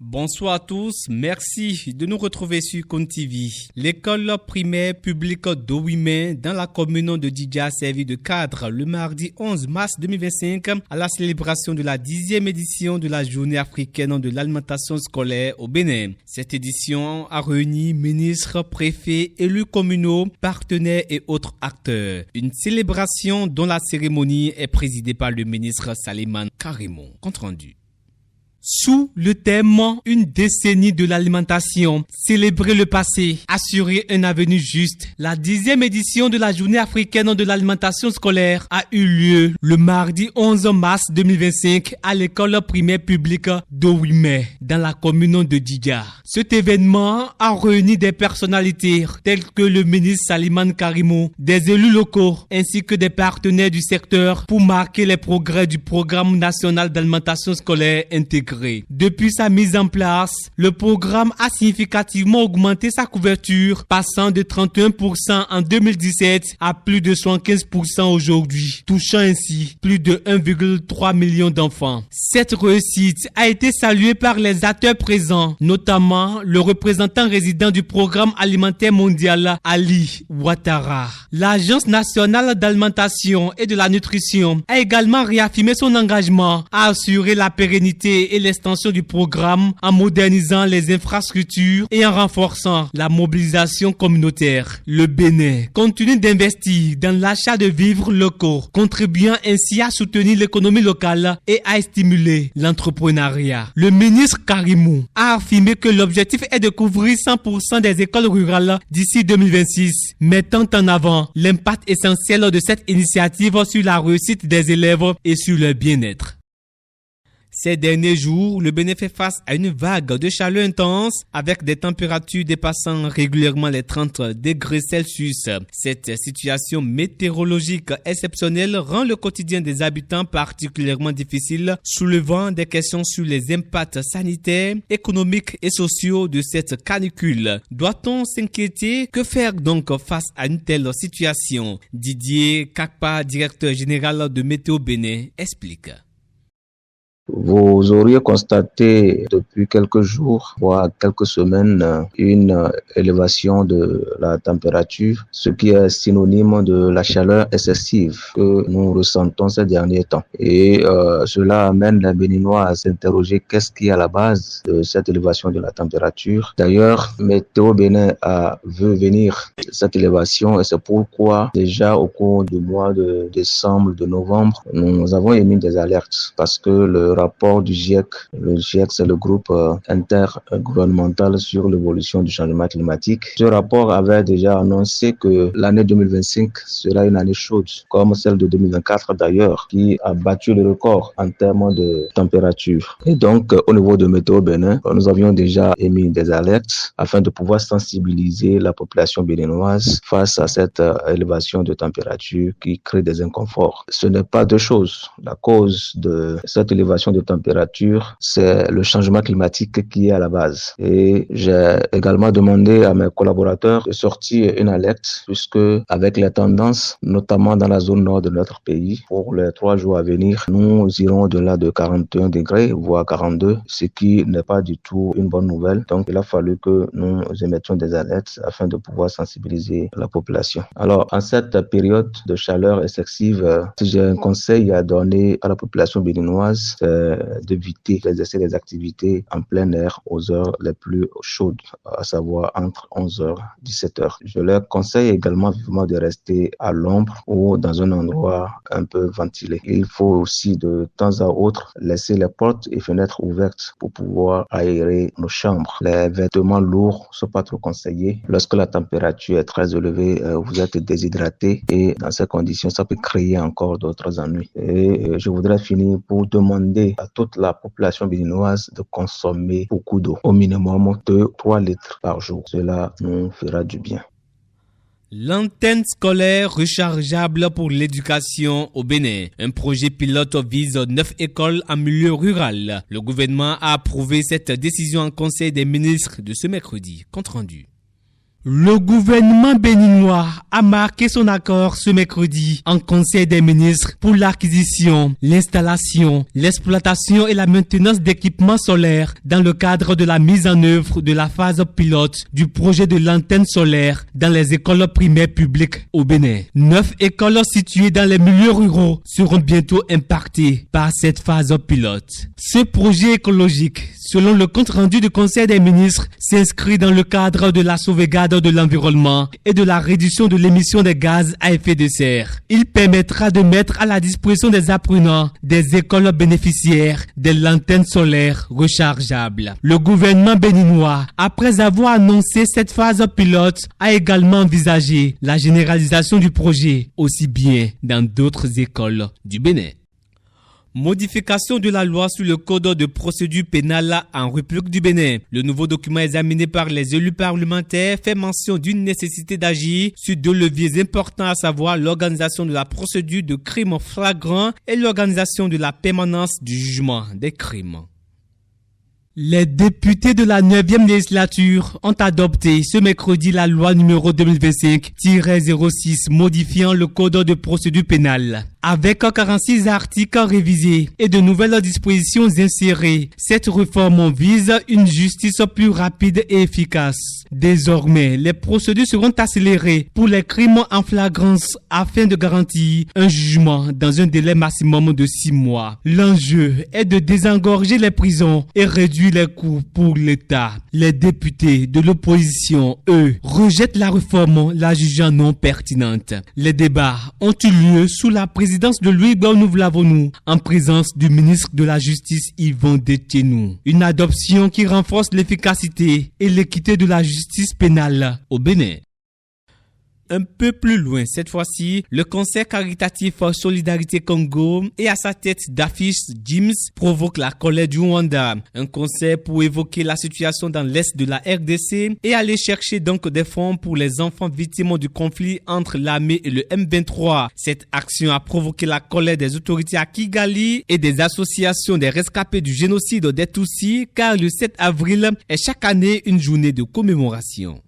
Bonsoir à tous, merci de nous retrouver sur Cône TV. L'école primaire publique d'Ouimen dans la commune de Didja a servi de cadre le mardi 11 mars 2025 à la célébration de la 10e édition de la journée africaine de l'alimentation scolaire au Bénin. Cette édition a réuni ministres, préfets, élus communaux, partenaires et autres acteurs. Une célébration dont la cérémonie est présidée par le ministre Saliman Karimou. Compte rendu. Sous le thème « Une décennie de l'alimentation, célébrer le passé, assurer un avenir juste », la 10e édition de la journée africaine de l'alimentation scolaire a eu lieu le mardi 11 mars 2025 à l'école primaire publique d'Ouimen, dans la commune de Didja. Cet événement a réuni des personnalités telles que le ministre Saliman Karimou, des élus locaux ainsi que des partenaires du secteur pour marquer les progrès du programme national d'alimentation scolaire intégré. Depuis sa mise en place, le programme a significativement augmenté sa couverture, passant de 31% en 2017 à plus de 75% aujourd'hui, touchant ainsi plus de 1,3 million d'enfants. Cette réussite a été saluée par les acteurs présents, notamment le représentant résident du programme alimentaire mondial, Ali Ouattara. L'Agence nationale d'alimentation et de la nutrition a également réaffirmé son engagement à assurer la pérennité et l'extension du programme en modernisant les infrastructures et en renforçant la mobilisation communautaire. Le Bénin continue d'investir dans l'achat de vivres locaux, contribuant ainsi à soutenir l'économie locale et à stimuler l'entrepreneuriat. Le ministre Karimou a affirmé que l'objectif est de couvrir 100% des écoles rurales d'ici 2026, mettant en avant l'impact essentiel de cette initiative sur la réussite des élèves et sur leur bien-être. Ces derniers jours, le Bénin fait face à une vague de chaleur intense avec des températures dépassant régulièrement les 30 degrés Celsius. Cette situation météorologique exceptionnelle rend le quotidien des habitants particulièrement difficile, soulevant des questions sur les impacts sanitaires, économiques et sociaux de cette canicule. Doit-on s'inquiéter? Que faire donc face à une telle situation? Didier Kakpa, directeur général de Météo Bénin, explique. Vous auriez constaté depuis quelques jours, voire quelques semaines, une élévation de la température, ce qui est synonyme de la chaleur excessive que nous ressentons ces derniers temps. Et cela amène les Béninois à s'interroger qu'est-ce qui est à la base de cette élévation de la température. D'ailleurs, Météo Bénin a vu venir cette élévation et c'est pourquoi déjà au cours du mois de décembre, de novembre, nous avons émis des alertes parce que le rapport du GIEC. Le GIEC, c'est le groupe intergouvernemental sur l'évolution du changement climatique. Ce rapport avait déjà annoncé que l'année 2025 sera une année chaude, comme celle de 2024 d'ailleurs, qui a battu le record en termes de température. Et donc, au niveau de Météo Bénin, nous avions déjà émis des alertes afin de pouvoir sensibiliser la population béninoise face à cette élévation de température qui crée des inconforts. Ce n'est pas deux choses. La cause de cette élévation de température, c'est le changement climatique qui est à la base. Et j'ai également demandé à mes collaborateurs de sortir une alerte puisque avec les tendances, notamment dans la zone nord de notre pays, pour les 3 jours à venir, nous irons au-delà de 41 degrés, voire 42, ce qui n'est pas du tout une bonne nouvelle. Donc, il a fallu que nous émettions des alertes afin de pouvoir sensibiliser la population. Alors, en cette période de chaleur excessive, si j'ai un conseil à donner à la population béninoise, d'éviter d'exercer des activités en plein air aux heures les plus chaudes, à savoir entre 11h et 17h. Je leur conseille également vivement de rester à l'ombre ou dans un endroit un peu ventilé. Il faut aussi de temps à autre laisser les portes et fenêtres ouvertes pour pouvoir aérer nos chambres. Les vêtements lourds ne sont pas trop conseillés. Lorsque la température est très élevée, vous êtes déshydraté et dans ces conditions, ça peut créer encore d'autres ennuis. Et je voudrais finir pour demander à toute la population béninoise de consommer beaucoup d'eau, au minimum 2-3 litres par jour. Cela nous fera du bien. L'antenne scolaire rechargeable pour l'éducation au Bénin. Un projet pilote vise 9 écoles en milieu rural. Le gouvernement a approuvé cette décision en conseil des ministres de ce mercredi. Compte rendu. Le gouvernement béninois a marqué son accord ce mercredi en Conseil des ministres pour l'acquisition, l'installation, l'exploitation et la maintenance d'équipements solaires dans le cadre de la mise en œuvre de la phase pilote du projet de l'antenne solaire dans les écoles primaires publiques au Bénin. 9 écoles situées dans les milieux ruraux seront bientôt impactées par cette phase pilote. Ce projet écologique, selon le compte-rendu du Conseil des ministres, s'inscrit dans le cadre de la sauvegarde de l'environnement et de la réduction de l'émission des gaz à effet de serre. Il permettra de mettre à la disposition des apprenants des écoles bénéficiaires de l'antenne solaire rechargeable. Le gouvernement béninois, après avoir annoncé cette phase pilote, a également envisagé la généralisation du projet, aussi bien dans d'autres écoles du Bénin. Modification de la loi sur le code de procédure pénale en République du Bénin. Le nouveau document examiné par les élus parlementaires fait mention d'une nécessité d'agir sur 2 leviers importants, à savoir l'organisation de la procédure de crime flagrant et l'organisation de la permanence du jugement des crimes. Les députés de la 9e législature ont adopté ce mercredi la loi numéro 2025-06 modifiant le code de procédure pénale. Avec 46 articles révisés et de nouvelles dispositions insérées, cette réforme vise une justice plus rapide et efficace. Désormais, les procédures seront accélérées pour les crimes en flagrance afin de garantir un jugement dans un délai maximum de 6 mois. L'enjeu est de désengorger les prisons et réduire les coûts pour l'État. Les députés de l'opposition, eux, rejettent la réforme, la jugeant non pertinente. Les débats ont eu lieu sous la présidence de Louis Gouanou en présence du ministre de la Justice Yvon Detchenou. Une adoption qui renforce l'efficacité et l'équité de la justice pénale au Bénin. Un peu plus loin, cette fois-ci, le concert caritatif Solidarité Congo et à sa tête d'affiche James provoque la colère du Rwanda. Un concert pour évoquer la situation dans l'est de la RDC et aller chercher donc des fonds pour les enfants victimes du conflit entre l'armée et le M23. Cette action a provoqué la colère des autorités à Kigali et des associations des rescapés du génocide des Tutsis, car le 7 avril est chaque année une journée de commémoration.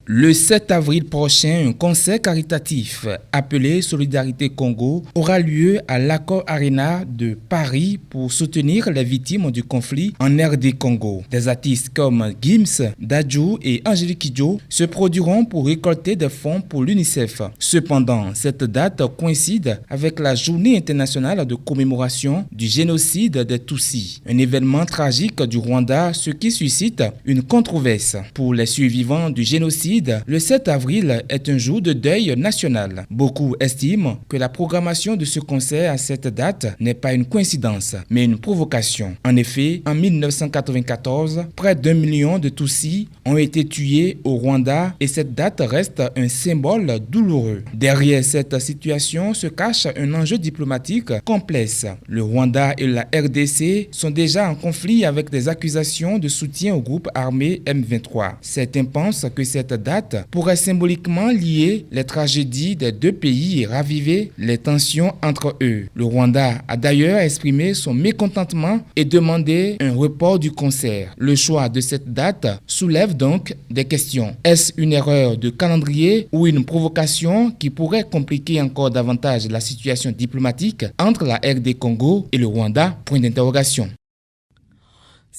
Le 7 avril prochain, un concert caritatif appelé Solidarité Congo aura lieu à l'Accor Arena de Paris pour soutenir les victimes du conflit en RD Congo. Des artistes comme Gims, Dadju et Angélique Kidjo se produiront pour récolter des fonds pour l'UNICEF. Cependant, cette date coïncide avec la journée internationale de commémoration du génocide des Tutsis, un événement tragique du Rwanda, ce qui suscite une controverse. Pour les survivants du génocide, le 7 avril est un jour de deuil national. Beaucoup estiment que la programmation de ce concert à cette date n'est pas une coïncidence, mais une provocation. En effet, en 1994, près d'1 million de Tutsis ont été tués au Rwanda et cette date reste un symbole douloureux. Derrière cette situation se cache un enjeu diplomatique complexe. Le Rwanda et la RDC sont déjà en conflit avec des accusations de soutien au groupe armé M23. Certains pensent que cette date pourrait symboliquement lier les tragédies des 2 pays et raviver les tensions entre eux. Le Rwanda a d'ailleurs exprimé son mécontentement et demandé un report du concert. Le choix de cette date soulève donc des questions. Est-ce une erreur de calendrier ou une provocation qui pourrait compliquer encore davantage la situation diplomatique entre la RD Congo et le Rwanda? Point d'interrogation.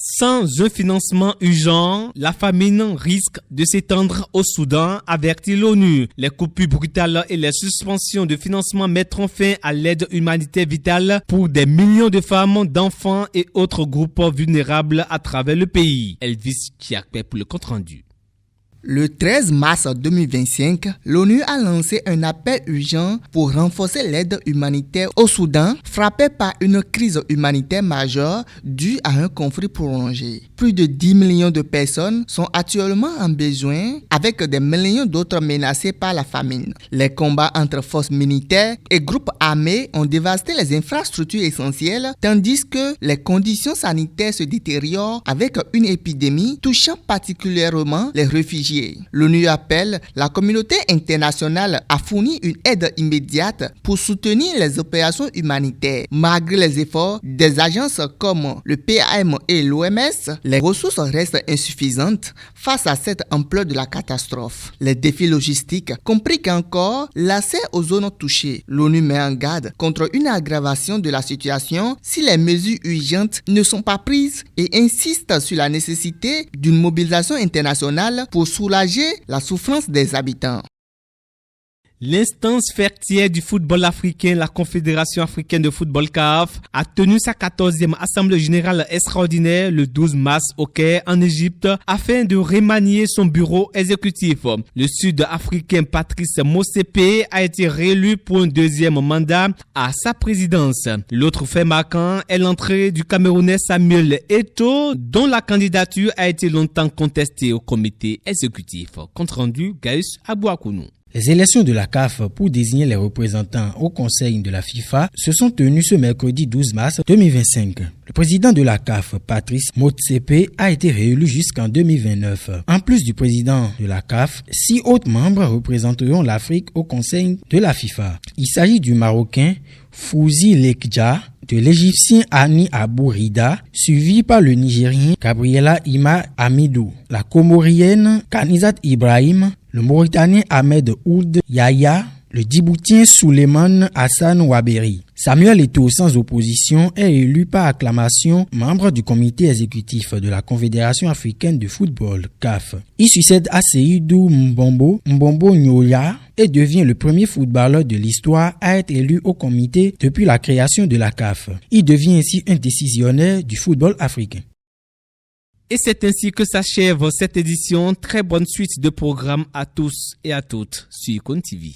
Sans un financement urgent, la famine risque de s'étendre au Soudan, avertit l'ONU. Les coupures brutales et les suspensions de financement mettront fin à l'aide humanitaire vitale pour des millions de femmes, d'enfants et autres groupes vulnérables à travers le pays. Elvis Kiakpe pour le compte-rendu. Le 13 mars 2025, l'ONU a lancé un appel urgent pour renforcer l'aide humanitaire au Soudan, frappé par une crise humanitaire majeure due à un conflit prolongé. Plus de 10 millions de personnes sont actuellement en besoin, avec des millions d'autres menacées par la famine. Les combats entre forces militaires et groupes armés ont dévasté les infrastructures essentielles, tandis que les conditions sanitaires se détériorent avec une épidémie touchant particulièrement les réfugiés réfugiés. L'ONU appelle la communauté internationale à fournir une aide immédiate pour soutenir les opérations humanitaires. Malgré les efforts des agences comme le PAM et l'OMS, les ressources restent insuffisantes face à cette ampleur de la catastrophe. Les défis logistiques compliquent encore l'accès aux zones touchées. L'ONU met en garde contre une aggravation de la situation si les mesures urgentes ne sont pas prises et insiste sur la nécessité d'une mobilisation internationale pour soulager la souffrance des habitants. L'instance fertière du football africain, la Confédération africaine de football CAF, a tenu sa 14e assemblée générale extraordinaire le 12 mars au Caire, en Égypte, afin de remanier son bureau exécutif. Le Sud-Africain Patrice Motsepe a été réélu pour un deuxième mandat à sa présidence. L'autre fait marquant est l'entrée du Camerounais Samuel Eto'o, dont la candidature a été longtemps contestée au comité exécutif. Compte rendu, Gaius Abouakounou. Les élections de la CAF pour désigner les représentants au Conseil de la FIFA se sont tenues ce mercredi 12 mars 2025. Le président de la CAF, Patrice Motsepe, a été réélu jusqu'en 2029. En plus du président de la CAF, 6 autres membres représenteront l'Afrique au Conseil de la FIFA. Il s'agit du Marocain Fouzi Lekdja, de l'Égyptien Hani Abou Rida, suivi par le Nigérien Gabriela Ima Amidou, la Comorienne Kanizat Ibrahim, le Mauritanien Ahmed Ould Yahya, le Djiboutien Souleymane Hassan Waberi. Samuel Eto'o, sans opposition, est élu par acclamation membre du comité exécutif de la Confédération africaine de football, CAF. Il succède à Seydou Mbombo Nyoya et devient le premier footballeur de l'histoire à être élu au comité depuis la création de la CAF. Il devient ainsi un décisionnaire du football africain. Et c'est ainsi que s'achève cette édition. Très bonne suite de programmes à tous et à toutes sur Cône TV.